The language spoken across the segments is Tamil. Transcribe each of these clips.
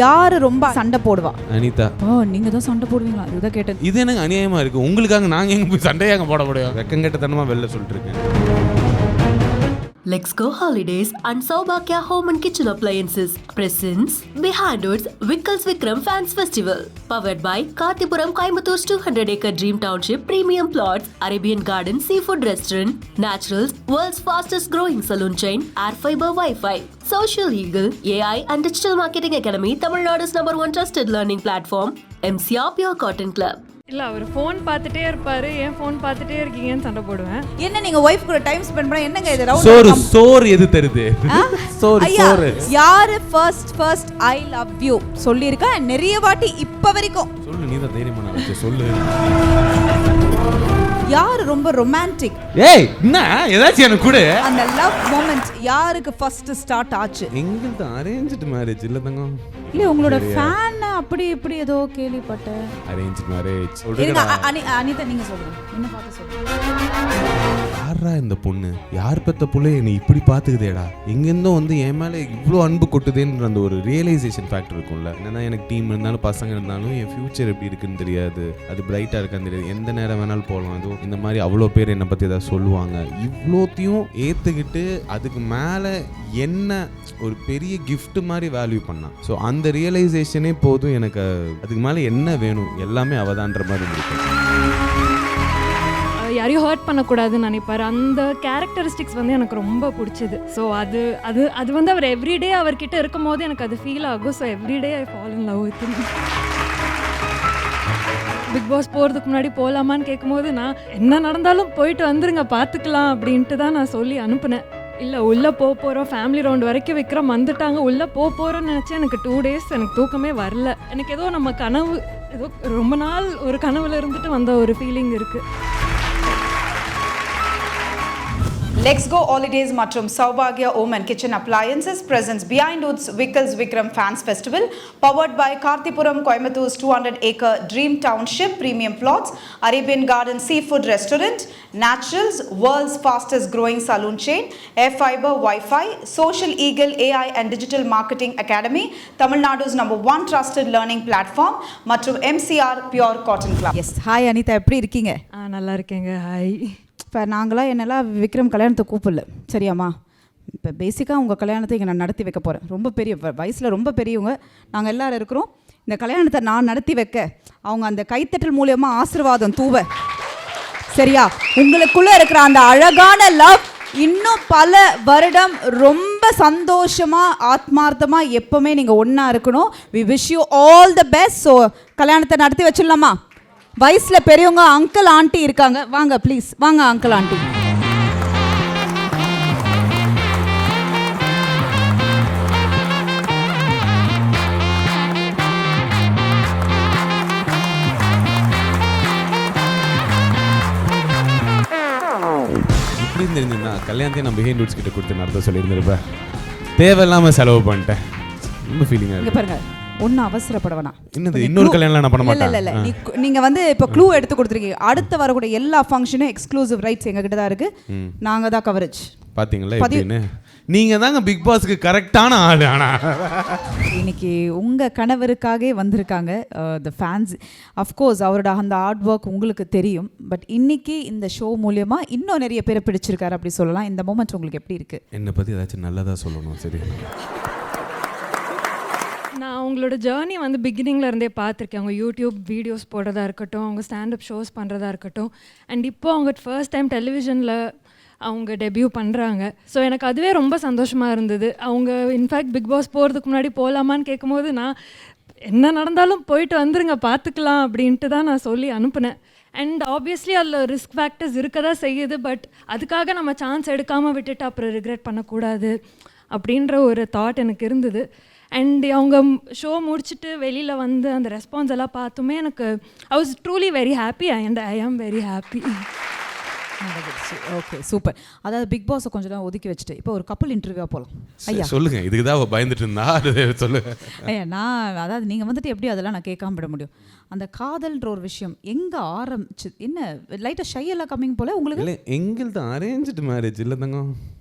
யாரு ரொம்ப சண்டை போடுவா? அனிதா. நீங்க தான் சண்டை போடுவீங்களா? இதுதான் கேட்டேன். இது எனக்கு அநியாயமா இருக்கு. உங்களுக்காக நாங்க எங்க போய் சண்டையாக போட முடியும்? வெக்கங்கெட்டத்தனமா வெளில சொல்லிட்டு இருக்கேன். Let's Go Holidays and Saubhagya Home and Kitchen Appliances presents Behind Woods Vickers Vikram Fans Festival. Powered by Karthipuram Coimbator's 200-acre Dream Township Premium Plots, Arabian Garden Seafood Restaurant, Naturals, World's Fastest Growing Saloon Chain, Air Fiber Wi-Fi, Social Eagle, AI and Digital Marketing Academy, Tamil Nadu's #1 trusted learning platform, MCR Pure Cotton Club. இல்லை அவர் ஃபோன் பார்த்துட்டே இருப்பாரு, ஏன் ஃபோன் பார்த்துட்டே இருக்கீங்கன்னு சண்டை போடுவேன். என்ன நீங்க ஒய்ஃப் கூட டைம் ஸ்பெண்ட் பண்ண என்னங்க இது? சோறு எது தருது? சோறு யாரு ஃபர்ஸ்ட் ஐ லவ் யூ சொல்லிருக்கா நிறைய வாட்டி இப்ப வரைக்கும்? சொல்லு, நீ தான் தைரியமா நினைச்ச சொல்லு. யாரு ரொம்ப ரொமான்டிக்? ஏய் என்ன ஏதாச்சும் எனக்கு கூட அந்த லவ் மொமெண்ட் யாருக்கு ஃபர்ஸ்ட் ஸ்டார்ட் ஆச்சு? எங்களுக்கு அரேஞ்ச்டு மேரேஜ் இல்ல தங்கம். இல்ல உங்களோட ஃபேன் அப்படி இப்படி ஏதோ கேள்விப்பட்டேன். Arranged marriage. அனிதா நீங்க சொல்லுங்க, என்ன பார்த்து சொல்லுங்க. யாரா இந்த பொண்ணு, யார் பெத்த புள்ள என்னை இப்படி பாத்துக்குதேடா, எங்கேருந்தோ வந்து என் மேல இவ்வளோ அன்பு கொட்டுதேன்ற அந்த ஒரு ரியலைசேஷன் ஃபேக்டர் இருக்கும்ல. என்னன்னா எனக்கு டீம் இருந்தாலும் பசங்க இருந்தாலும் என் ஃபியூச்சர் எப்படி இருக்குன்னு தெரியாது, அது பிரைட்டா இருக்கான்னு தெரியாது, எந்த நேரம் வேணாலும் போகலாம். அதுவும் இந்த மாதிரி அவ்வளோ பேர் என்னை பத்தி ஏதாவது சொல்லுவாங்க. இவ்வளோத்தையும் ஏத்துக்கிட்டு அதுக்கு மேல என்ன ஒரு பெரிய கிஃப்ட் மாதிரி வேல்யூ பண்ணான். ஸோ அந்த ரியலைசேஷனே போதும் எனக்கு. அதுக்கு மேலே என்ன வேணும், எல்லாமே அவதான்ற மாதிரி இருக்கும். யாரையும் ஹர்ட் பண்ணக்கூடாதுன்னு நினைப்பார். அந்த கேரக்டரிஸ்டிக்ஸ் வந்து எனக்கு ரொம்ப பிடிச்சது. ஸோ அது அது அது வந்து அவர் எவ்ரிடே அவர்கிட்ட இருக்கும் போது எனக்கு அது ஃபீல் ஆகும். So everyday I fall in love with him. Bigg Boss போகிறதுக்கு முன்னாடி போகலாமான்னு கேட்கும்போது நான் என்ன நடந்தாலும் போயிட்டு வந்துருங்க பார்த்துக்கலாம் அப்படின்ட்டு தான் நான் சொல்லி அனுப்புனேன். இல்லை உள்ளே போகிறோம், ஃபேமிலி ரவுண்ட் வரைக்கும் விக்ரம் வந்துட்டாங்க, உள்ளே போகிறோன்னு நினச்சேன். எனக்கு 2 days எனக்கு தூக்கமே வரல. எனக்கு ஏதோ நம்ம கனவு, ஏதோ ரொம்ப நாள் ஒரு கனவுல இருந்துட்டு வந்த ஒரு ஃபீலிங் இருக்குது. Let's Go Holidays மற்றும் Saubhagya Home and Kitchen Appliances presents Behind Woods Vickers Vikram Fans Festival, powered by Karthipuram Coimbator's 200-acre Dream Township Premium Plots, Arabian Garden Seafood Restaurant, Naturals, World's Fastest Growing Saloon Chain, Air Fiber Wi-Fi, Social Eagle AI and Digital Marketing Academy, Tamil Nadu's #1 trusted learning platform மற்றும் MCR Pure Cotton Club. Yes, hi Anita, எப்படி இருக்கீங்க? நல்லா இருக்கேங்க. ஹாய். இப்போ நாங்களாம் என்னெல்லாம் விக்ரம் கல்யாணத்தை கூப்பிடல, சரியாம்மா? இப்போ பேசிக்காக உங்கள் கல்யாணத்தை இங்கே நான் நடத்தி வைக்க போகிறேன். ரொம்ப பெரிய வயசில் ரொம்ப பெரியவங்க நாங்கள் எல்லோரும் இருக்கிறோம். இந்த கல்யாணத்தை நான் நடத்தி வைக்க அவங்க அந்த கைத்தட்டல் மூலியமாக ஆசீர்வாதம் தூவ, சரியா? உங்களுக்குள்ளே இருக்கிற அந்த அழகான லவ் இன்னும் பல வருடம் ரொம்ப சந்தோஷமாக ஆத்மார்த்தமாக எப்போவுமே நீங்கள் ஒன்றா இருக்கணும். We wish you all the best. So கல்யாணத்தை நடத்தி வச்சிடலாமா? வயசில் பெரியவங்க அங்கிள் ஆண்டி இருக்காங்க, வாங்க ப்ளீஸ், வாங்க அங்கிள் ஆண்டி. இப்படி இருந்திருந்தா கல்யாணத்தையும் நான் பிஹைண்ட் ரூட்ஸ் கிட்ட கொடுத்து நடத்த சொல்லியிருந்திருப்பேன். தேவையில்லாமல் செலவு பண்ணிட்டேன். ரொம்ப ஃபீலிங்காக இருக்கு. பாருங்க, ஒன்றும் அவசரப்பட வேணாம். இன்னொரு கல்யாணம் நான் பண்ண மாட்டேன். இல்லை நீங்கள் வந்து இப்போ க்ளூ எடுத்து கொடுத்துருக்கீங்க. அடுத்து வரக்கூடிய எல்லா ஃபங்க்ஷனும் எக்ஸ்க்ளூசிவ் ரைட்ஸ் எங்ககிட்ட தான் இருக்கு. நாங்கள் தான் கவரேஜ். பார்த்தீங்களா எப்படின்னு? நீங்கள் தாங்க பிக் பாஸ்க்கு கரெக்டான ஆள். ஆனால் இன்னைக்கு உங்கள் கணவருக்காகவே வந்திருக்காங்க த ஃபேன்ஸ். அஃப்கோர்ஸ் அவரோட அந்த ஹார்ட் ஒர்க் உங்களுக்கு தெரியும். பட் இன்னைக்கு இந்த ஷோ மூலமா இன்னும் நிறைய பேரை பிடிச்சிருக்காரு அப்படி சொல்லலாம். இந்த மூமெண்ட் உங்களுக்கு எப்படி இருக்கு? என்னை பற்றி ஏதாச்சும் நல்லதாக சொல்லணும். சரி, நான் அவங்களோட ஜேர்னி வந்து பிகினிங்கில் இருந்தே பார்த்துருக்கேன். அவங்க யூடியூப் வீடியோஸ் போடுறதா இருக்கட்டும், அவங்க ஸ்டாண்டப் ஷோஸ் பண்ணுறதா இருக்கட்டும், அண்ட் இப்போ அவங்க ஃபர்ஸ்ட் டைம் டெலிவிஷனில் அவங்க டெபியூ பண்ணுறாங்க. ஸோ எனக்கு அதுவே ரொம்ப சந்தோஷமாக இருந்தது. அவங்க இன்ஃபேக்ட் பிக் பாஸ் போகிறதுக்கு முன்னாடி போகலாமான்னு கேட்கும்போது நான் என்ன நடந்தாலும் போயிட்டு வந்துருங்க பார்த்துக்கலாம் அப்படின்ட்டு தான் நான் சொல்லி அனுப்புனேன். அண்ட் ஆப்வியஸ்லி அதில் ரிஸ்க் ஃபேக்டர்ஸ் இருக்க தான் செய்யுது. பட் அதுக்காக நம்ம சான்ஸ் எடுக்காமல் விட்டுட்டு அப்புறம் ரிக்ரெட் பண்ணக்கூடாது அப்படின்ற ஒரு தாட் எனக்கு இருந்தது. அண்ட் அவங்க ஷோ முடிச்சுட்டு வெளியில் வந்து அந்த ரெஸ்பான்ஸ் எல்லாம் பார்த்துமே எனக்கு I was truly very happy and I am very happy. Okay, super. அதாவது பிக் பாஸை கொஞ்சம் நேரம் ஒதுக்கி வச்சுட்டு இப்போ ஒரு கப்பல் இன்டர்வியூவாக போகலாம். ஐயா சொல்லுங்க. இதுக்கு தான் பயந்துட்டு இருந்தா சொல்லுங்க. ஐயா நான் அதாவது நீங்கள் வந்துட்டு எப்படி அதெல்லாம் நான் கேட்காம விட முடியும்? அந்த காதல்ன்ற ஒரு விஷயம் எங்கே ஆரம்பிச்சு? என்ன லைட்டாக ஷை எல்லாம் கம்மிங் போல உங்களுக்கு? இல்லை, எங்களுக்கு அரேஞ்ச்டு மேரேஜ் இல்லை தங்கம்.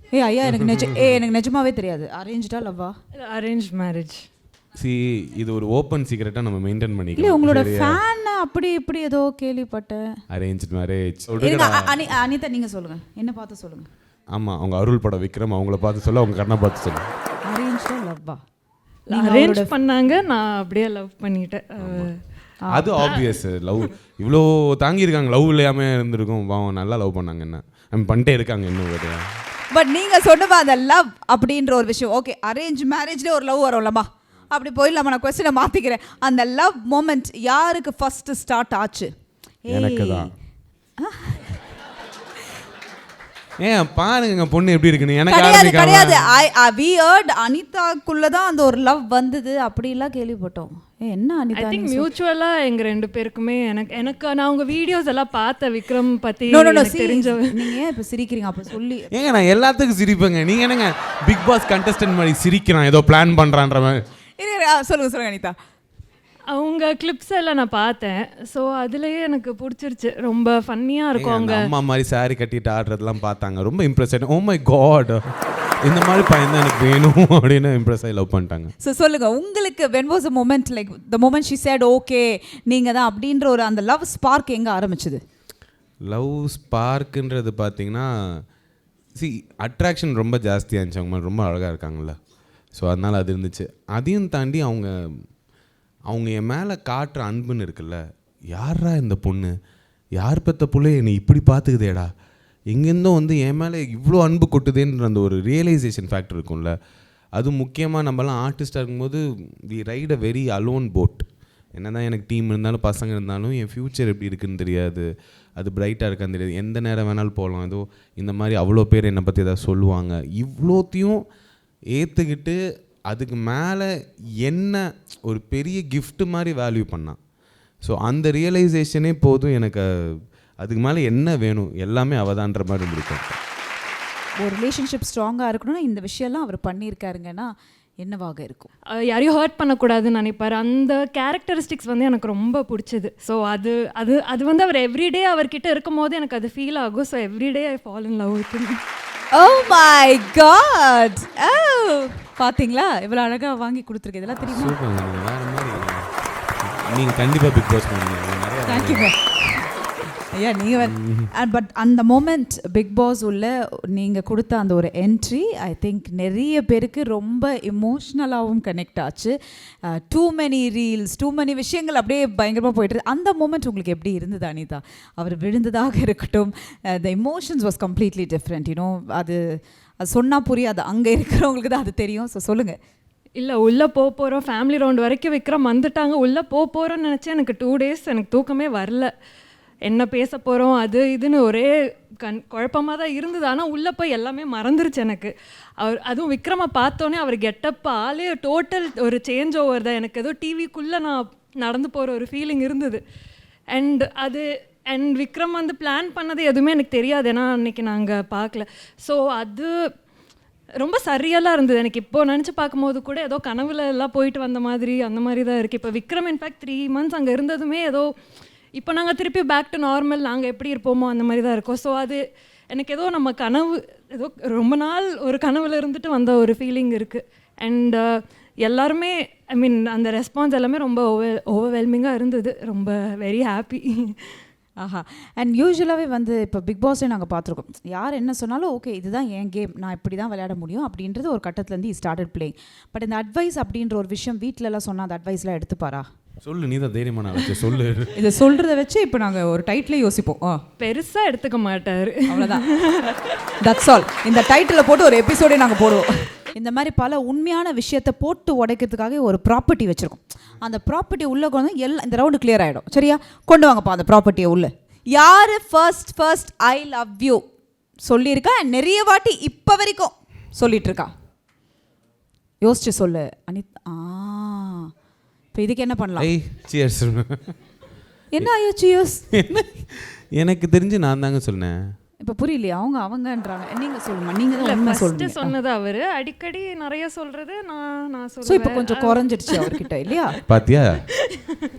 ஐயா எனக்கு எனக்கு நிஜமாவே தெரியாது. அரேஞ்ச்டா லவ்வா? Arrange marriage. இது ஒரு ஓப்பன் சீக்ரெட்டாக நம்ம மெயின்டைன் இல்லை பண்ணிக்கலாம். உங்களோட ஃபேன் அப்படி இப்படி ஏதோ கேள்விப்பட்டேன். Arrange marriage. அனிதா நீங்கள் சொல்லுங்கள், என்ன பார்த்து சொல்லுங்கள். ஆமாம், அவங்க அருள் படம் விக்ரம் அவங்கள பார்த்து சொல்ல, அவங்க கண்ணை பார்த்து சொல்ல. அரேஞ்ச் லவ்வா? அரேஞ்ச் பண்ணாங்க, நான் அப்படியே லவ் பண்ணிட்டேன். அது ஆப்வியஸ். லவ் இவ்வளோ தாங்கியிருக்காங்க, லவ் இல்லாம இருந்திருக்கும். பாவம், நல்லா லவ் பண்ணாங்க. என்ன பண்ணிட்டே இருக்காங்க இன்னும். பட் நீங்கள் சொன்னவா அந்த லவ் அப்படின்ற ஒரு விஷயம், ஓகே அரேஞ்ச் மேரேஜ்லேயே ஒரு லவ் வரும்லம்மா, அப்படி போயிடலாமா? நான் கொஸ்டினை மாற்றிக்கிறேன். அந்த லவ் மொமெண்ட் யாருக்கு ஃபர்ஸ்ட் ஸ்டார்ட் ஆச்சு? எனக்கு தான். ஏன் பாருங்க பொண்ணு எப்படி இருக்குன்னு. எனக்கு கிடையாது. we heard அனிதாக்குள்ள தான் அந்த ஒரு லவ் வந்தது அப்படிலாம் கேள்விப்பட்டோம். என்ன அனிதா? ஐ திங்க் மியூச்சுவலா எங்க ரெண்டு பேருக்குமே எனக்கு நான் உங்க வீடியோஸ் எல்லாம் பார்த்த விக்ரம் பத்தி தெரிஞ்சவ. நீங்க ஏன் இப்ப சிரிக்கிறீங்க? அப்ப சொல்லி ஏங்க நான் எல்லாத்துக்கும் சிரிப்பேங்க. நீங்க என்னங்க பிக் பாஸ் கண்டஸ்டன்ட் மாதிரி சிரிக்கிறான், ஏதோ பிளான் பண்றான்ற மாதிரி. சொல்லுங்க அனிதா. அவங்க கிளிப்ஸ் எல்லாம் நான் பார்த்தேன். ஸோ அதுலேயே எனக்கு பிடிச்சிருச்சு, ரொம்ப ஃபன்னியாக இருக்கும். அவங்க அம்மா மாதிரி சாரி கட்டிட்டு ஆடுறதெல்லாம் பார்த்தாங்க, ரொம்ப இம்ப்ரெஸ் ஆகிட்டு. ஓ மை காட், இந்த மாதிரி பையன் தான் எனக்கு வேணும் அப்படின்னு இம்ப்ரெஸ் ஆகி லவ் பண்ணிட்டாங்க. ஸோ சொல்லுங்க, உங்களுக்கு when was the moment, like the moment she said okay நீங்கள் தான் அப்படின்ற ஒரு அந்த லவ் ஸ்பார்க் எங்கே ஆரம்பிச்சது? லவ் ஸ்பார்க்குன்றது பார்த்தீங்கன்னா, அட்ராக்ஷன் ரொம்ப ஜாஸ்தியாக இருந்துச்சு. அவங்க ரொம்ப அழகாக இருக்காங்கல்ல, ஸோ அதனால் அது இருந்துச்சு. அதையும் தாண்டி அவங்க என் மேலே காட்டுற அன்புன்னு இருக்குல்ல, யாரா இந்த பொண்ணு, யார் பெற்ற பிள்ளை என்னை இப்படி பார்த்துக்குதேடா, எங்கேருந்தோ வந்து என் மேலே இவ்வளோ அன்பு கொட்டுதேன்ற அந்த ஒரு ரியலைசேஷன் ஃபேக்டர் இருக்கும்ல. அது முக்கியமாக நம்மலாம் ஆர்டிஸ்டாக இருக்கும்போது we ride a very alone boat. என்ன தான் எனக்கு டீம் இருந்தாலும் பசங்க இருந்தாலும் என் ஃப்யூச்சர் எப்படி இருக்குன்னு தெரியாது, அது பிரைட்டாக இருக்கான்னு தெரியாது, எந்த நேரம் வேணாலும் போகலாம், ஏதோ இந்த மாதிரி அவ்வளோ பேர் என்னை பற்றி ஏதாவது சொல்லுவாங்க. இவ்வளோத்தையும் ஏற்றுக்கிட்டு அதுக்கு மேலே என்ன ஒரு பெரிய கிஃப்ட் மாதிரி வேல்யூ பண்ணான். ஸோ அந்த ரியலைசேஷனே போதும் எனக்கு. அதுக்கு மேலே என்ன வேணும், எல்லாமே அவதான்ற மாதிரி இருந்திருக்கும். ஒரு ரிலேஷன்ஷிப் ஸ்ட்ராங்காக இருக்கணும்னா இந்த விஷயம்லாம் அவர் பண்ணியிருக்காருங்கன்னா என்னவாக இருக்கும்? யாரையும் ஹர்ட் பண்ணக்கூடாதுன்னு நினைப்பார். அந்த கேரக்டரிஸ்டிக்ஸ் வந்து எனக்கு ரொம்ப பிடிச்சது. ஸோ அது அது அது வந்து அவர் எவ்ரிடே அவர்கிட்ட இருக்கும் போது எனக்கு அது ஃபீல் ஆகும். So everyday I fall in love with him. Oh my god! Oh, பாத்தீங்களா இவ்வளோ அழகாக வாங்கி கொடுத்துருக்கு. இதெல்லாம் தெரியுமா? சூப்பர், நீங்கள் வேறு மாதிரி. நீங்கள் கண்டிப்பாக பிக் பாஸ் பண்ணுவீங்க. நிறைய தேங்க்யூங்க ஐயா. நீங்கள் பட் அந்த மோமெண்ட் பிக் பாஸ் உள்ள நீங்கள் கொடுத்த அந்த ஒரு என்ட்ரி ஐ திங்க் நிறைய பேருக்கு ரொம்ப இமோஷ்னலாகவும் கனெக்ட் ஆச்சு. Too many reels, too many விஷயங்கள் அப்படியே பயங்கரமாக போயிட்டு. அந்த மோமெண்ட் உங்களுக்கு எப்படி இருந்தது அனிதா? அவர் விழுந்ததாக இருக்கட்டும், த emotions was completely different. You know அது சொன்னால் புரியாது, அங்கே இருக்கிறவங்களுக்கு தான் அது தெரியும். ஸோ சொல்லுங்கள். இல்லை, உள்ளே போகிறோம், ஃபேமிலி ரவுண்ட் வரைக்கும் விக்ரம் வந்துட்டாங்க, உள்ளே போகிறோன்னு நினச்சேன். எனக்கு 2 days எனக்கு தூக்கமே வரல. என்ன பேச போகிறோம் அது இதுன்னு ஒரே குழப்பமாக தான் இருந்தது. ஆனால் உள்ளே போய் எல்லாமே மறந்துருச்சு எனக்கு. அதுவும் விக்ரமை பார்த்தோன்னே அவர் கெட்டப் ஆளே டோட்டல் ஒரு சேஞ்ச் ஓவர் தான். எனக்கு ஏதோ டிவிக்குள்ளே நான் நடந்து போகிற ஒரு ஃபீலிங் இருந்தது. அண்ட் விக்ரம் வந்து பிளான் பண்ணது எதுவுமே எனக்கு தெரியாது, ஏன்னா அன்றைக்கி நாங்கள் பார்க்கல. ஸோ அது ரொம்ப சரியலாக இருந்தது. எனக்கு இப்போ நினச்சி பார்க்கும்போது கூட ஏதோ கனவுல எல்லாம் போயிட்டு வந்த மாதிரி அந்த மாதிரி தான் இருக்குது. இப்போ விக்ரம் இன்ஃபேக்ட் 3 months அங்கே இருந்ததுமே ஏதோ இப்போ நாங்கள் திருப்பி பேக் டு நார்மல், நாங்கள் எப்படி இருப்போமோ அந்த மாதிரி தான் இருக்கோம். ஸோ அது எனக்கு ஏதோ நம்ம கனவு, ஏதோ ரொம்ப நாள் ஒரு கனவுல இருந்துட்டு வந்த ஒரு ஃபீலிங் இருக்குது. அண்ட் எல்லாருமே ஐ மீன் அந்த ரெஸ்பான்ஸ் எல்லாமே ரொம்ப ஓவர்வெல்மிங்காக இருந்தது. ரொம்ப வெரி ஹாப்பி. ஆஹா. அண்ட் யூஸ்வலாகவே வந்து இப்போ பிக் பாஸே நாங்கள் பார்த்துருக்கோம், யார் என்ன சொன்னாலும் ஓகே இதுதான் என் கேம், நான் இப்படி தான் விளையாட முடியும் அப்படின்றது ஒரு கட்டத்துலேருந்து ஸ்டார்டட் பிளேயிங். பட் இந்த அட்வைஸ் அப்படின்ற ஒரு விஷயம் வீட்டிலலாம் சொன்னால் அந்த அட்வைஸ்லாம் எடுத்துப்பாரா? சொல்லு, நீ தான் தைரியமான வச்சு சொல்லு. இதை சொல்கிறத வச்சு இப்போ நாங்கள் ஒரு டைட்டிலே யோசிப்போம். பெருசாக எடுத்துக்க மாட்டார், அவ்வளோதான். That's all. இந்த டைட்டில் போட்டு ஒரு எபிசோடே நாங்கள் போடுவோம். இந்த மாதிரி பல உண்மையான விஷயத்தை போட்டு உடைக்கிறதுக்காக ஒரு ப்ராப்பர்ட்டி வச்சுருக்கோம். அந்த ப்ராப்பர்ட்டி உள்ளே கொண்டு வந்து எல்லாம் இந்த ரவுண்டு கிளியர் ஆகிடும். சரியா? கொண்டு வாங்கப்பா அந்த ப்ராப்பர்ட்டியை உள்ளே. யார் ஃபர்ஸ்ட் ஐ லவ் யூ சொல்லியிருக்கா? நிறைய வாட்டி இப்போ வரைக்கும் சொல்லிட்டு இருக்கா? யோசிச்சு சொல்லு அனித். இப்போ இதுக்கு என்ன பண்ணலாம்? சியர்ஸ். என்ன ஆயோ சியர்ஸ்? எனக்கு தெரிஞ்சு நான் தாங்க சொன்னேன். இப்போ புரியலையா? அவங்கன்றாங்க. நீங்கள் சொல்லுமா, நீங்கள் தான் உண்மை சொல்லுங்க. சொன்னது அவர் அடிக்கடி நிறைய சொல்கிறது, நான் ஸோ இப்போ கொஞ்சம் குறைஞ்சிடுச்சு அவர்கிட்ட இல்லையா? பாத்தியா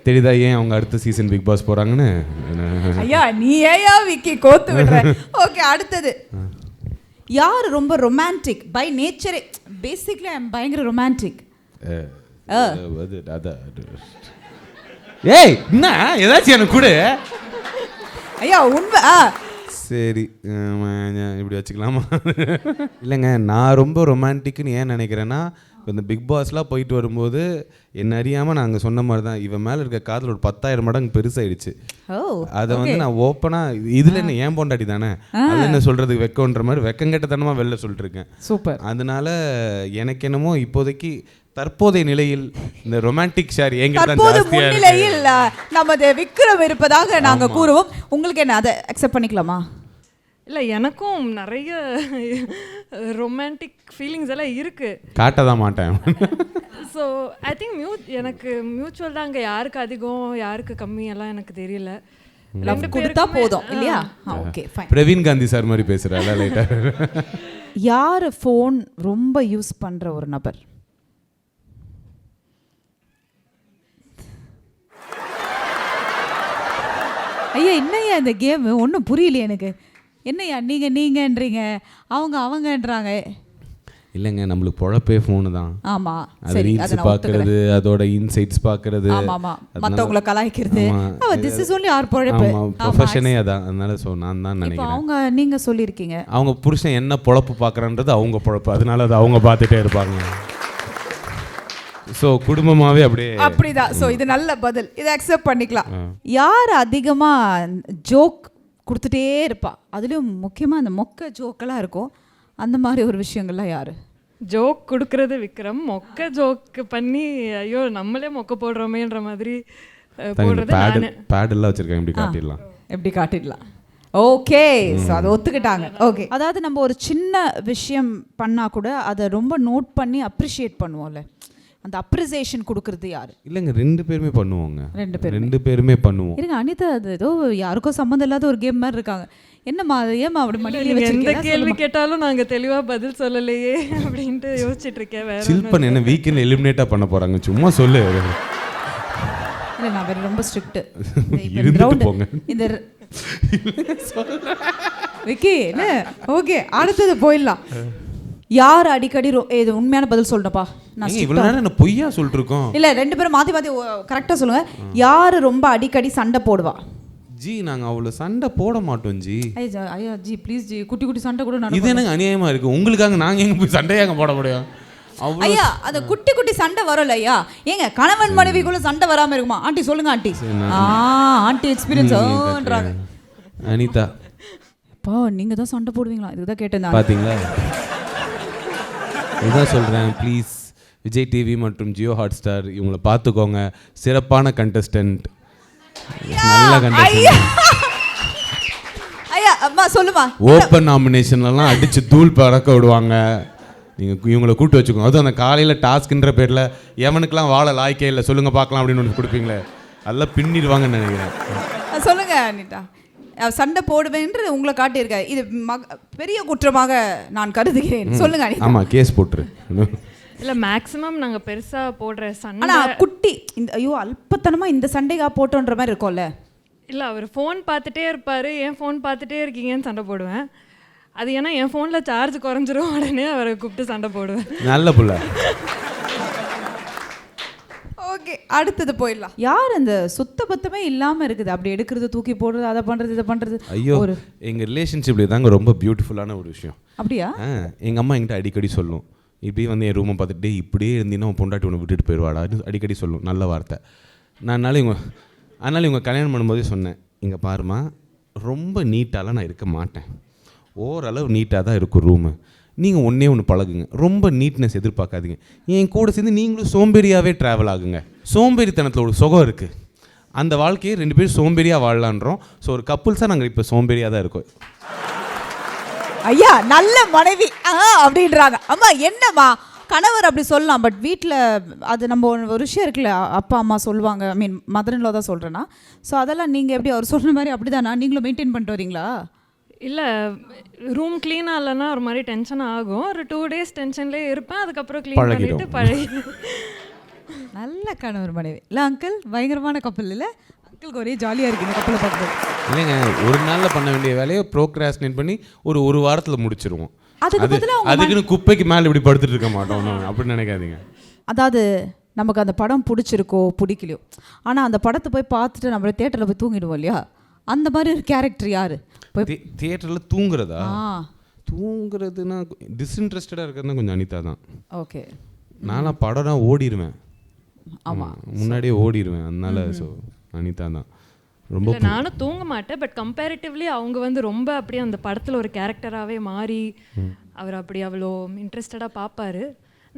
தெரியுதா ஏன் அவங்க அடுத்த சீசன் பிக் பாஸ் போகிறாங்கன்னு? ஐயா நீ ஏயா விக்கி கோத்து விடுற? ஓகே, அடுத்தது யார் ரொம்ப ரொமான்டிக் பை நேச்சரே? பேசிக்லி ஐ எம் பயங்கர ரொமான்டிக். ஏய் என்ன ஏதாச்சும் எனக்கு கூட ஐயா உண்மை சரி இப்படி வச்சுக்கலாமா? இல்லைங்க, நான் ரொம்ப ரொமான்டிக்னு ஏன் நினைக்கிறேன்னா, இந்த பிக் பாஸ்லாம் போயிட்டு வரும்போது என்ன அறியாமல் நாங்கள் சொன்ன மாதிரி தான் இவன் மேலே இருக்க காதல் ஒரு 10,000 மடங்கு பெருசாயிடுச்சு. அதை வந்து நான் ஓப்பனாக இதில் என்ன ஏன் பொண்டாட்டி தானே அதில் என்ன சொல்கிறதுக்கு வெக்கன்ற மாதிரி வெக்கங்கெட்டத்தனமாக வெளில சொல்லிட்டு இருக்கேன். சூப்பர். அதனால எனக்கு என்னமோ இப்போதைக்கு தற்போதைய நிலையில் இந்த ரொமான்டிக் ஷேர் என்கிட்ட தான் தற்போது ஜாஸ்தியா இருக்கு. முன்னிலையில் நமது விக்ரம் இருப்பதாக நாங்கள் கூறுவோம். உங்களுக்கு என்ன அதை அக்செப்ட் பண்ணிக்கலாமா? இல்லை, எனக்கும் நிறைய ரொமான்டிக் ஃபீலிங்ஸ் எல்லாம் இருக்குது. காட்ட தான் மாட்டேன். ஸோ ஐ திங்க் எனக்கு மியூச்சுவல் தான். அங்கே யாருக்கு அதிகம் யாருக்கு கம்மி எல்லாம் எனக்கு தெரியல. லவ் கொடுத்தா போதும் இல்லையா? Okay fine. Praveen Gandhi sir மாதிரி பேசுகிறாள் லைட்டாக. யார் ஃபோன் ரொம்ப யூஸ் பண்ணுற ஒரு நபர்? ஐயா என்னய்யா இந்த கேமு ஒன்றும் புரியலையே எனக்கு. என்னய்யா நீங்கன்றீங்க, அவங்கன்றாங்க. இல்லைங்க, நம்மளுக்கு பொழப்பே ஃபோனு தான். ஆமாம், அது ரீல்ஸ் பார்க்கறது, அதோட இன்சைட்ஸ் பார்க்கறது, மற்றவங்கள கலாய்க்கிறது, திஸ் இஸ் ஒன்லி ஆர் பொழப்பு. ப்ரொஃபஷனே அதான். அதனால நான் தான் நினைக்கிறேன். அவங்க நீங்க சொல்லியிருக்கீங்க அவங்க புருஷன் என்ன பொழப்பு பார்க்குறான்றது அவங்க பொழப்பு, அதனால அது அவங்க பார்த்துட்டே இருப்பாங்க. ஸோ குடும்பமாகவே அப்படிதான். ஸோ இது நல்ல பதில், இதை அக்செப்ட் பண்ணிக்கலாம். யார் அதிகமாக ஜோக் கொடுத்துட்டே இருப்பா, அதுலேயும் முக்கியமாக அந்த மொக்க ஜோக்கெல்லாம் இருக்கும், அந்த மாதிரி ஒரு விஷயங்கள்லாம் யார்? ஜோக் கொடுக்கறது விக்ரம். மொக்க ஜோக் பண்ணி ஐயோ நம்மளே மொக்க போடுறோமேன்ற மாதிரி போடுறது நான். பேடெல்லாம் வச்சுருக்கேன், எப்படி காட்டிடலாம். ஓகே, ஸோ அதை ஒத்துக்கிட்டாங்க. ஓகே, அதாவது நம்ம ஒரு சின்ன விஷயம் பண்ணால் கூட அதை ரொம்ப நோட் பண்ணி அப்ரிஷியேட் பண்ணுவோம்ல, அந்த அப்ரிசியேஷன் கொடுக்கறது யாரு? இல்லைங்க, 2 பேருமே பண்ணுவாங்க. 2 பேருமே பண்ணுவோம். இருங்க அனிதா, அது ஏதோ யாருக்கும் சம்மந்தம் இல்லாத ஒரு கேம் மாதிரி இருக்காங்க. என்னம்மா ஏமா அப்படி மடியில வச்சிருக்கீங்க? எந்த கேள்வி கேட்டாலும் நாங்க தெளிவா பதில் சொல்லலையே அப்படின்ட்டு யோசிச்சுட்டு இருக்கேன். வேற சில் பண்ண என்ன வீக்கெண்ட் எலிமினேட்டா பண்ண போறாங்க, சும்மா சொல்லு. இல்ல நான் வேற ரொம்ப ஸ்ட்ரிக்ட். இருந்துட்டு போங்க. இந்த விக்கி என்ன? ஓகே, அடுத்தது போயிடலாம். யார் அடிக்கடி இது உண்மையான பதில் சொல்லணும்ப்பா. நான் இவ்வளவு நேரம் என்ன பொய்யா சொல்லிட்டு இருக்கோம்? இல்ல 2 பேரும் மாத்தி மாத்தி கரெக்டா சொல்லுங்க. யாரு ரொம்ப அடிக்கடி சண்டை போடுவா? ஜி, நாங்க அவ்வளவு சண்டை போட மாட்டோம் ஜி. ஐயா ஜி ப்ளீஸ் ஜி, குட்டி குட்டி சண்டை கூட இது எனக்கு அநியாயமா இருக்கு. உங்களுக்காக நாங்க எங்க போய் சண்டையாங்க போட முடியும்? ஐயா அந்த குட்டி குட்டி சண்டை வரும்ல ஐயா. ஏங்க கணவன் மனைவிக்குள்ள சண்டை வராம இருக்குமா? ஆண்டி சொல்லுங்க ஆண்டி. ஆண்டி எக்ஸ்பீரியன்ஸ்ன்றாங்க. அனிதா அப்பா நீங்க தான் சண்டை போடுவீங்களா? இதுதான் கேட்டேன். பாத்தீங்களா, இதான் சொல்கிறேன். ப்ளீஸ் விஜய் டிவி மற்றும் ஜியோ ஹாட்ஸ்டார் இவங்களை பார்த்துக்கோங்க. சிறப்பான கண்டஸ்டன்ட், நல்ல கண்டஸ்டன்ட். ஐயா அம்மா சொல்லுமா, ஓப்பன் நாமினேஷன்லாம் அடித்து தூள் பறக்க விடுவாங்க. நீங்கள் இவங்களை கூப்பிட்டு வச்சுக்கோங்க. அதுவும் அந்த காலையில் டாஸ்க்குன்ற பேரில் எவனுக்கெல்லாம் வாழ லாய்க்கே இல்லை சொல்லுங்க பார்க்கலாம் அப்படின்னு ஒன்று கொடுப்பீங்களே, அதெல்லாம் பின்னிடுவாங்கன்னு நினைக்கிறேன். சொல்லுங்க அனிதா. சண்டை போடுவேன்று உங்களை காட்டியிருக்காரு, இது பெரிய குற்றமாக நான் கருதுகிறேன். சொல்லுங்க அனிதா. ஆமாம், கேஸ் போட்டுரு. இல்லை, மேக்ஸிமம் நாங்கள் பெருசாக போடுற சண்டை. ஆனால் குட்டி இந்த ஐயோ அல்பத்தனமாக இந்த சண்டைக்காக போட்டோன்ற மாதிரி இருக்கும்ல. இல்லை, அவர் ஃபோன் பார்த்துட்டே இருப்பார், என் ஃபோன் பார்த்துட்டே இருக்கீங்கன்னு சண்டை போடுவேன். அது ஏன்னா என் ஃபோனில் சார்ஜ் குறைஞ்சிரும், உடனே அவரை கூப்பிட்டு சண்டை போடுவேன். நல்ல புள்ள. ஓகே, அடுத்தது போயிடலாம். யார் அந்த சுத்த பத்தமே இல்லாமல் இருக்குது, அப்படி எடுக்கிறது தூக்கி போடுறது, அதை பண்ணுறது இதை பண்ணுறது? ஐயோ, எங்கள் ரிலேஷன்ஷிப்ல தாங்க ரொம்ப பியூட்டிஃபுல்லான ஒரு விஷயம். அப்படியா? எங்கள் அம்மா என்கிட்ட அடிக்கடி சொல்லும், இப்படி வந்து என் ரூமை பார்த்துட்டு இப்படியே இருந்தீங்கன்னா உன் பொண்டாட்டி உன்னை விட்டுட்டு போயிடுவாடா அடிக்கடி சொல்லும். நல்ல வார்த்தை. அதனால இவங்க கல்யாணம் பண்ணும்போதே சொன்னேன், இங்கே பாருமா, ரொம்ப நீட்டாலாம் நான் இருக்க மாட்டேன், ஓரளவு நீட்டாக தான் இருக்கும் ரூமு. நீங்கள் ஒன்று பழகுங்க, ரொம்ப நீட்னஸ் எதிர்பார்க்காதீங்க. என் கூட சேர்ந்து நீங்களும் சோம்பேறியாகவே ட்ராவல் ஆகுங்க. சோம்பேறித்தனத்தில் ஒரு சுகம் இருக்குது, அந்த வாழ்க்கையை 2 பேரும் சோம்பேறியாக வாழலான்றோம். ஸோ ஒரு கப்புள்ஸாக நாங்கள் இப்போ சோம்பேறியாக தான் இருக்கோம். ஐயா நல்ல மனைவி அப்படின்றாங்க. அம்மா என்னம்மா கணவர் அப்படி சொல்லலாம், பட் வீட்டில் அது நம்ம ஒரு விஷயம் இருக்குல்ல, அப்பா அம்மா சொல்லுவாங்க, ஐ மீன் மதர்-இன்-லா தான் சொல்கிறேன்னா. ஸோ அதெல்லாம் நீங்கள் எப்படி அவர் சொன்ன மாதிரி அப்படி தானா நீங்களும் மெயின்டைன் பண்ணிட்டு வரீங்களா? இல்லை, ரூம் க்ளீனாக இல்லைன்னா ஒரு மாதிரி டென்ஷன் ஆகும். ஒரு 2 days டென்ஷன்லேயே இருப்பேன், அதுக்கப்புறம் க்ளீன் பண்ணிவிட்டு பழகி. நல்ல கணவர் மனைவி இல்லை அங்கிள்? பயங்கரமான கப்பல் இல்லை அங்கிளுக்கு? ஒரே ஜாலியாக இருக்குது இந்த கப்பலை பார்க்குறது. இல்லைங்க, ஒரு நாளில் பண்ண வேண்டிய வேலையை ப்ரோக்ராஸ்டினேட் பண்ணி ஒரு வாரத்தில் முடிச்சிருவோம். அதுக்குன்னு குப்பைக்கு மேலே இப்படி படுத்துட்டு இருக்க மாட்டோம் அப்படின்னு நினைக்காதீங்க. அதாவது நமக்கு அந்த படம் பிடிச்சிருக்கோ பிடிக்கலையோ, ஆனால் அந்த படத்தை போய் பார்த்துட்டு நம்ம தேட்டரில் போய் தூங்கிடுவோம் இல்லையா, அந்த மாதிரி ஒரு கேரக்டர் யார்? போய் தியேட்டரில் தூங்குறதா? தூங்குறதுன்னா டிஸ்இன்ட்ரெஸ்டடாக இருக்கிறதுனா கொஞ்சம் அனிதா தான். ஓகே. நான்லாம் படம்னா ஓடிடுவேன். ஆமாம், முன்னாடியே ஓடிடுவேன். அதனால ஸோ அனிதா தான் ரொம்ப. நானும் தூங்க மாட்டேன், பட் கம்பேரிட்டிவ்லி அவங்க வந்து ரொம்ப அப்படியே அந்த படத்தில் ஒரு கேரக்டராகவே மாறி அவர் அப்படி அவ்வளோ இன்ட்ரெஸ்டடாக பார்ப்பாரு.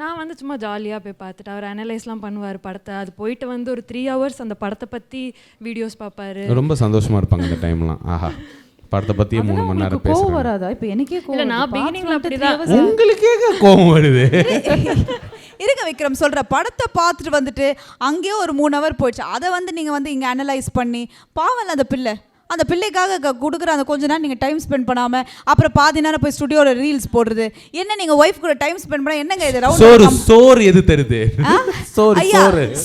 நான் வந்து சும்மா ஜாலியாக போய் பார்த்துட்டு அவர் அனலைஸ்லாம் பண்ணுவார் படத்தை. அது போயிட்டு வந்து ஒரு 3 hours அந்த படத்தை பற்றி வீடியோஸ் பார்ப்பாரு. ரொம்ப சந்தோஷமாக இருப்பாங்க அந்த டைம்லாம். ஆஹா, படத்தை பற்றியே 3 மணி நேரம் கோவம் வராதா? இப்போ எனக்கே கோவம். இல்லை, நான் பிகினிங்கில் அப்படி தான். உங்களுக்கே கோவம் வருது? இருங்க விக்ரம் சொல்கிற, படத்தை பார்த்துட்டு வந்துட்டு அங்கேயே ஒரு 3 hour போயிடுச்சு. அதை வந்து நீங்கள் வந்து இங்கே அனலைஸ் பண்ணி பாவம்ல அந்த பிள்ளைக்காக கொடுக்குற அந்த கொஞ்ச நேரம் நீங்கள் டைம் ஸ்பெண்ட் பண்ணாமல் அப்புறம் பாதி நேரம் போய் ஸ்டுடியோவில் ரீல்ஸ் போடுறது என்ன? நீங்கள் ஒய்ஃப் கூட டைம் ஸ்பெண்ட் பண்ணால் என்னங்க இது? சோறு எது தருது?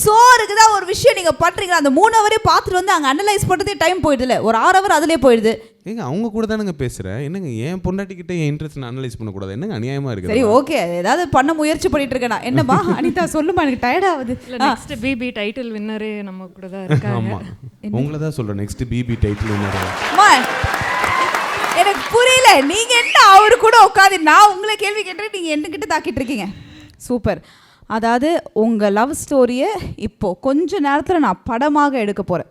சோறுக்கு தான் ஒரு விஷயம் நீங்கள் பண்ணுறீங்க. அந்த 3 hour பார்த்துட்டு வந்து அங்கே அனலைஸ் பண்ணுறதே டைம் போயிடுதுல, ஒரு 6 hour அதுலேயே போயிடுது. ஏங்க அவங்க கூட தானங்க பேசுகிறேன். என்னங்க என் பொண்டாட்டிக்கிட்ட என் இன்ட்ரெஸ்ட் அனலைஸ் பண்ணக்கூடாது? என்னங்க அநியாயமாக இருக்குது. சரி ஓகே, ஏதாவது பண்ண முயற்சி பண்ணிட்டு இருக்கேன் நான். என்னப்பா அனிதா சொல்லுமா, எனக்கு டயர்ட் ஆகுது. நெக்ஸ்ட் பிபி டைட்டில் வின்னரே நம்ம கூட தான் இருக்காங்க. உங்களை தான் சொல்கிறேன், நெக்ஸ்ட் பிபி டைட்டில் வின்னரே. எனக்கு புரியல, நீங்க என்ன அவரு கூட உட்காந்து நான் உங்களை கேள்வி கேட்டு நீங்க என்கிட்ட தாக்கிட்டு இருக்கீங்க. சூப்பர். அதாவது உங்க லவ் ஸ்டோரியை இப்போ கொஞ்ச நேரத்தில் நான் படமாக எடுக்க போறேன்.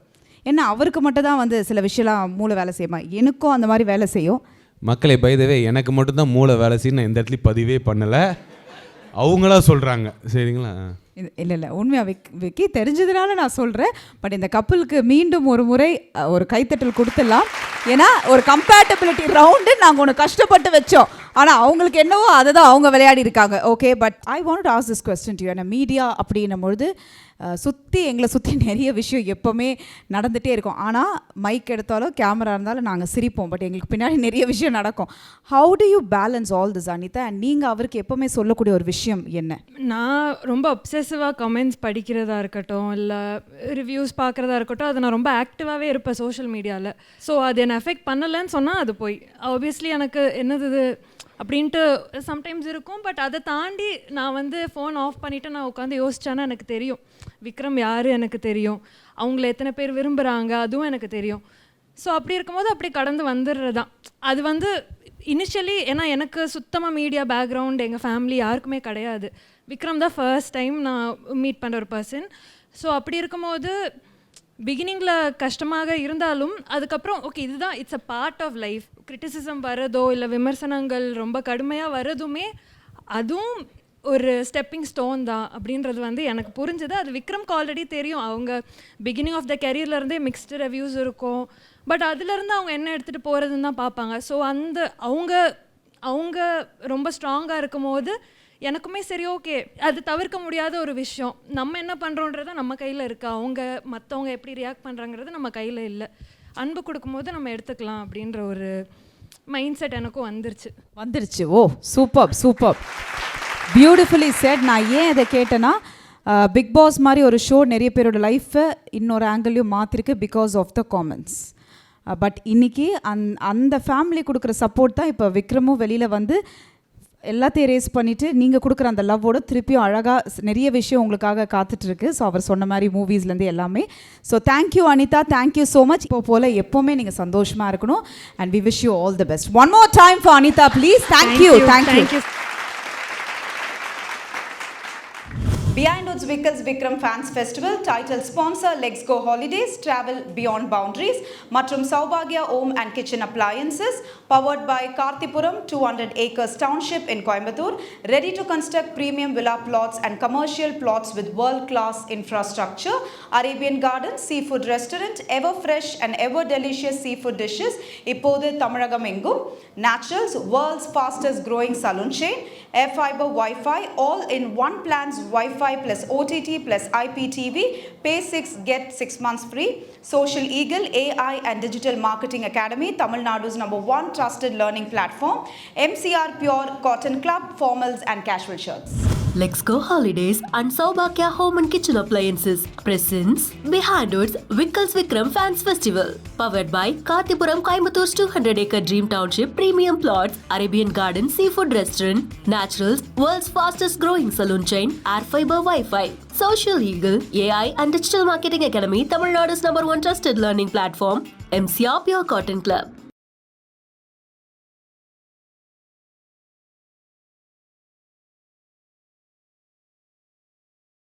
ஏன்னா அவருக்கு மட்டும் தான் வந்து சில விஷயம்லாம் மூளை வேலை செய்யுமா, எனக்கும் அந்த மாதிரி வேலை செய்யும். மக்களை பைதவே எனக்கு மட்டும்தான் மூளை வேலை செய்யும். நான் எந்த இடத்துலையும் பதிவே பண்ணலை, அவங்களா சொல்கிறாங்க. சரிங்களா? இல்லை உண்மையாக விக்கி தெரிஞ்சதுனால நான் சொல்கிறேன். பட் இந்த கப்பலுக்கு மீண்டும் ஒரு முறை ஒரு கைத்தட்டல் கொடுத்துடலாம். ஏன்னா ஒரு கம்பேட்டபிலிட்டி ரவுண்டு நாங்கள் ஒன்று கஷ்டப்பட்டு வச்சோம், ஆனால் அவங்களுக்கு என்னவோ அதை தான் அவங்க விளையாடி இருக்காங்க. Okay, but I want to ask this question to you. ஏன்னா மீடியா அப்படின்னும் பொழுது எங்களை சுற்றி நிறைய விஷயம் எப்போவுமே நடந்துகிட்டே இருக்கும். ஆனால் மைக் எடுத்தாலும் கேமரா இருந்தாலும் நாங்கள் சிரிப்போம், பட் எங்களுக்கு பின்னாடி நிறைய விஷயம் நடக்கும். How do you balance all this Anitha? And நீங்கள் அவருக்கு எப்போவுமே சொல்லக்கூடிய ஒரு விஷயம் என்ன? நான் ரொம்ப அப்சசிவாக கமெண்ட்ஸ் படிக்கிறதா இருக்கட்டும், இல்லை ரிவ்யூஸ் பார்க்குறதா இருக்கட்டும், அது நான் ரொம்ப ஆக்டிவாகவே இருப்பேன் சோஷியல் மீடியாவில். ஸோ அது என்னை அஃபெக்ட் பண்ணலைன்னு சொன்னால் அது போய் ஆப்வியஸ்லி எனக்கு என்னது அப்படின்ட்டு சம்டைம்ஸ் இருக்கும். பட் அதை தாண்டி நான் வந்து ஃபோன் ஆஃப் பண்ணிவிட்டு நான் உட்காந்து யோசிச்சேன்னா எனக்கு தெரியும் விக்ரம் யார், எனக்கு தெரியும் அவங்கள எத்தனை பேர் விரும்புகிறாங்க, அதுவும் எனக்கு தெரியும். ஸோ அப்படி இருக்கும்போது அப்படி கடந்து வந்துடுறது தான். அது வந்து இனிஷியலி ஏன்னா எனக்கு சுத்தமாக மீடியா பேக்ரவுண்ட் எங்கள் ஃபேமிலி யாருக்குமே கிடையாது. விக்ரம் தான் ஃபர்ஸ்ட் டைம் நான் மீட் பண்ணுற ஒரு பர்சன். ஸோ அப்படி இருக்கும்போது பிகினிங்கில் கஷ்டமாக இருந்தாலும் அதுக்கப்புறம் ஓகே இதுதான் it's a part of life. Criticism வரதோ இல்லை விமர்சனங்கள் ரொம்ப கடுமையாக வரதுமே அதுவும் ஒரு ஸ்டெப்பிங் ஸ்டோன் தான் அப்படின்றது வந்து எனக்கு புரிஞ்சுது. அது விக்ரம்க்கு ஆல்ரெடி தெரியும். அவங்க பிகினிங் ஆஃப் த கெரியர்லேருந்தே மிக்ஸ்டு ரிவ்யூஸ் இருக்கும், பட் அதுலேருந்து அவங்க என்ன எடுத்துகிட்டு போகிறதுன்னு தான் பார்ப்பாங்க. ஸோ அந்த அவங்க ரொம்ப ஸ்ட்ராங்காக இருக்கும் போது எனக்குமே சரி ஓகே அது தவிர்க்க முடியாத ஒரு விஷயம். நம்ம என்ன பண்ணுறோன்றத நம்ம கையில் இருக்கா, அவங்க மற்றவங்க எப்படி ரியாக்ட் பண்ணுறாங்கிறது நம்ம கையில் இல்லை. அன்பு கொடுக்கும்போது நம்ம எடுத்துக்கலாம் அப்படின்ற ஒரு மைண்ட் செட் எனக்கும் வந்துருச்சு. ஓ சூப்பர் பியூட்டிஃபுல்லி செட். நான் ஏன் இதை கேட்டேன்னா பிக் பாஸ் மாதிரி ஒரு ஷோ நிறைய பேரோட லைஃப்பை இன்னொரு ஆங்கிள்லையும் மாற்றிருக்கு because of the comments. But இன்றைக்கி அந்த ஃபேமிலி கொடுக்குற சப்போர்ட் தான் இப்போ விக்ரமும் வெளியில் வந்து எல்லாத்தையும் ரேஸ் பண்ணிவிட்டு நீங்கள் கொடுக்குற அந்த லவ்வோட திருப்பியும் அழகாக நிறைய விஷயம் உங்களுக்காக காத்துட்ருக்கு. ஸோ அவர் சொன்ன மாதிரி மூவிஸ்லேருந்து எல்லாமே. So thank you Anitha, thank you so much. இப்போ போல் எப்போவுமே நீங்கள் சந்தோஷமாக இருக்கணும் and we wish you all the best. One more time for Anitha please. Thank you. Behind Woods Vehicles Vikram Fans Festival title sponsor Let's Go Holidays, Travel Beyond Boundaries மற்றும் Saubhagya Home and Kitchen Appliances powered by Karthipuram 200 acres township in Coimbatore, ready to construct premium villa plots and commercial plots with world class infrastructure, Arabian Gardens Seafood Restaurant, ever fresh and ever delicious seafood dishes இப்போது தமிழகம் எங்கும், Naturals world's fastest growing salon chain, air fiber Wi-Fi all in one plans Wi-Fi plus OTT plus IPTV, pay 6 get 6 months free. Social Eagle AI and Digital Marketing Academy, Tamil Nadu's #1 trusted learning platform. MCR Pure Cotton Club, formals and casual shirts. Let's Go Holidays and Saubhagya Home and Kitchen Appliances presents Behind Woods Vickers Vikram Fans Festival. Powered by Kathipuram Coimbator's 200-acre Dream Township Premium Plots, Arabian Garden Seafood Restaurant, Naturals, world's fastest growing saloon chain, Air Fiber Wi-Fi, Social Eagle, AI and Digital Marketing Academy, Tamil Nadu's #1 trusted learning platform, MCR Pure Cotton Club.